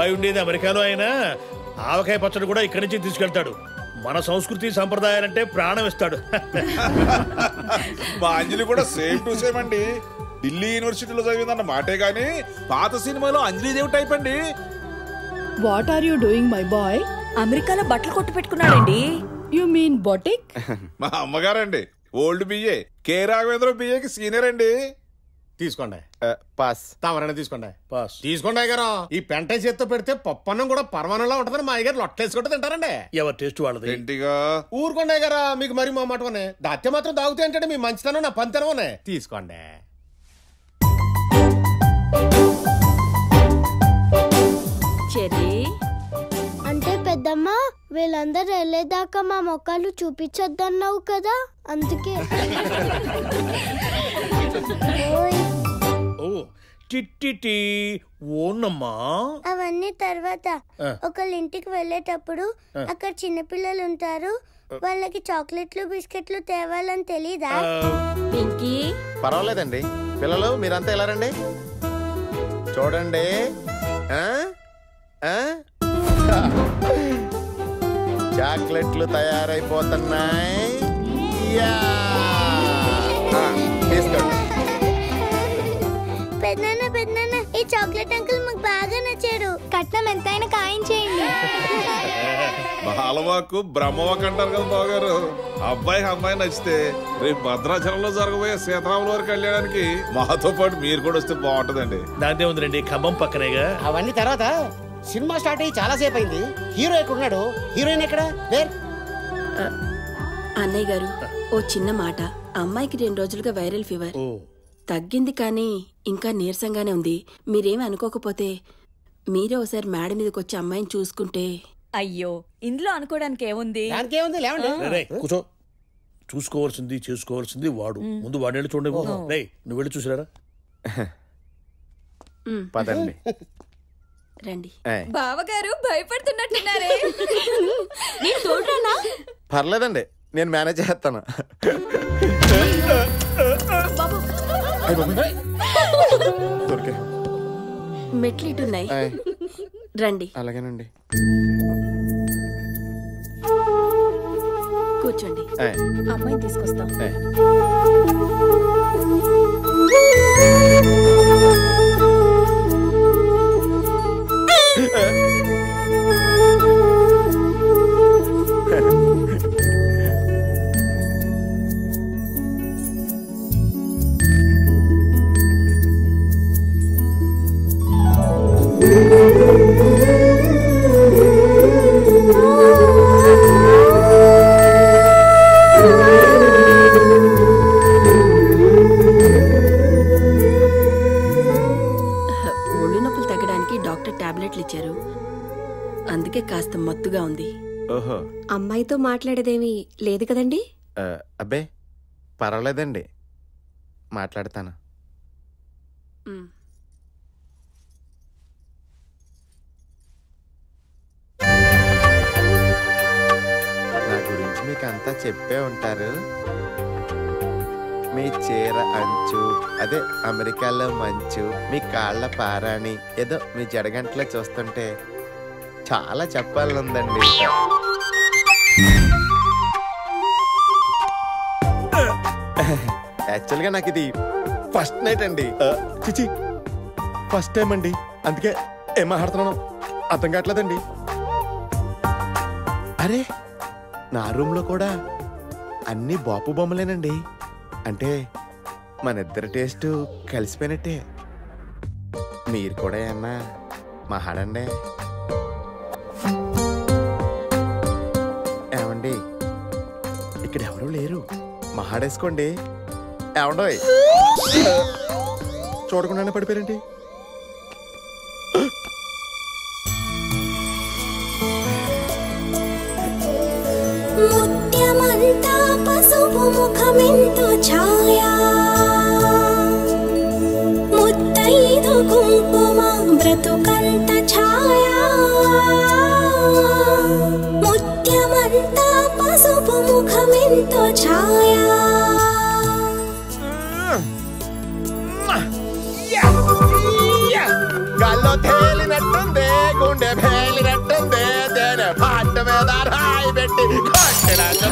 అబ్బాయి ఉండేది అమెరికాలో అయినా ఆవకాయ పచ్చడి కూడా ఇక్కడి నుంచి తీసుకెళ్తాడు. మన సంస్కృతి సంప్రదాయాలంటే ప్రాణం ఇస్తాడు. మా అంజలి కూడా సేమ్ టు సేమ్ అండి. ఢిల్లీ యూనివర్సిటీలో చదివిందన్న మాటే గాని పాత సినిమాలో అంజలిదేవి టైప్ అండి. What are you doing my boy? అమెరికాలో బట్టలు కొట్టు పెట్టుకున్నాడండి. You mean boutique? మా అమ్మగారండి ఓల్డ్ బిఏ, కే రాఘవేంద్ర బిఏకి సీనియర్ అండి. తీసుకోండి. పాస్. తమరైనా తీసుకోండి. పాస్. తీసుకోండి అయ్యగారు. ఈ పెంట చేత్తో పెడితే పప్పన్నం కూడా పరమానంలా ఉంటుందని మా అయ్యగారు లొట్టలేసుకుంటే తింటారండి. ఎవరి టేస్ట్ వాళ్ళది. ఏంటిగా ఊరుకోండి అయ్యగారా, మీకు మరి మా మాటనే దాత్య మాత్రం తాగుతాయి అంటే మీ మంచితనం నా పంతనం. తీసుకోండి. చెర్రీ అంటే పెద్దమ్మ వీళ్ళందరూ వెళ్ళేదాకా మా మొక్కలు చూపించొద్దన్నావు కదా, అందుకే. ఓ టిట్టి ఓనమ్మా. అవన్నీ తర్వాత. ఒకళ్ళ ఇంటికి వెళ్ళేటప్పుడు అక్కడ చిన్నపిల్లలు ఉంటారు, వాళ్ళకి చాక్లెట్లు బిస్కెట్లు తేవాలని తెలీదా? పింకీ పర్వాలేదండి పిల్లలు, మీరంతా ఎలా రండి చూడండి. చాక్లెట్లు తయారైపోతున్నాయి. తీసుకోండి. పెద్దనాన్న పెద్దనాన్న ఈ చాక్లెట్ అంకుల్ మాకు బాగా నచ్చాడు, కట్నం ఎంతైనా ఖాయం చేయండి. బాలవాకు బ్రహ్మవాక్ అంటారు కదా బాగారు. అబ్బాయికి అమ్మాయి నచ్చితే రేపు భద్రాచలంలో జరగబోయే సీతారాముల వారి కళ్యాణానికి మాతో పాటు మీరు కూడా వస్తే బాగుంటదండి. దాంతే ఉందండి, ఖమ్మం పక్కనేగా. అవన్నీ తర్వాత. సినిమా స్టార్ట్ అయ్యి చాలా సేపు అయింది. హీరో ఎక్కడున్నాడు? హీరోయిన్ ఎక్కడ? అన్నయ్య గారు ఓ చిన్న మాట. అమ్మాయికి 2 రోజులుగా వైరల్ ఫీవర్ తగ్గింది, కానీ ఇంకా నీరసంగానే ఉంది. మీరేమి అనుకోకపోతే మీరే ఒకసారి మేడ మీదకి వచ్చి అమ్మాయిని చూసుకుంటే. అయ్యో ఇందులో అనుకోవడానికి ఏముంది? కూర్చో. చూసుకోవాల్సింది చేసుకోవాల్సింది వాడు. ముందు వాడేళ్ళు చూడండి. నువ్వు వెళ్ళి చూసిరారా. పదండి. రండి. బావగారు భయపడుతున్నట్టున్నారే. నేను తోడురానా? పర్లేదండి, నేను మేనేజ్ చేస్తాను. మెట్లు ఇటున్నాయి, రండి. అలాగేనండి. కూర్చోండి. అమ్మాయిని తీసుకొస్తాం. ఇచ్చారు, అందుకే కాస్త మత్తుగా ఉంది. ఓహో, అమ్మాయితో మాట్లాడేదేమీ లేదు కదండి? అబ్బే పర్వాలేదండి, మాట్లాడతాను. నా గురించి మీకు అంతా చెప్పే ఉంటారు. మీ చీర అంచు, అదే అమెరికాలో మంచు, మీ కాళ్ళ పారాణి, ఏదో మీ జడగంటలో చూస్తుంటే చాలా చెప్పాలనుందండి. యాక్చువల్గా నాకు ఇది ఫస్ట్ నైట్ అండి. చిచి ఫస్ట్ టైం అండి, అందుకే ఏం మాట్లాడుతున్నాను అర్థం కావట్లేదండి. అరే నా రూమ్లో కూడా అన్ని బాపు బొమ్మలేనండి. అంటే మన ఇద్దరి టేస్ట్ కలిసిపోయినట్టే. మీరు కూడా ఏమన్నా మహాడండి. ఏమండి ఇక్కడ ఎవరు లేరు, మహాడేసుకోండి. ఏమండో చూడకుండానే పడిపోయారండి. ముత్యమంతా పసుపు ముఖమెంతో ఛాయా, ముత్తైదు కుంకుమ బ్రతుకంత ఛాయా, ముత్యమంతా పసుపు ముఖమెంతో ఛాయా. గాల్లో తేలినట్టుంది గుండె పేలినట్టుంది తేనె పాట మీద రాయి పెట్టి కొట్టినట్టు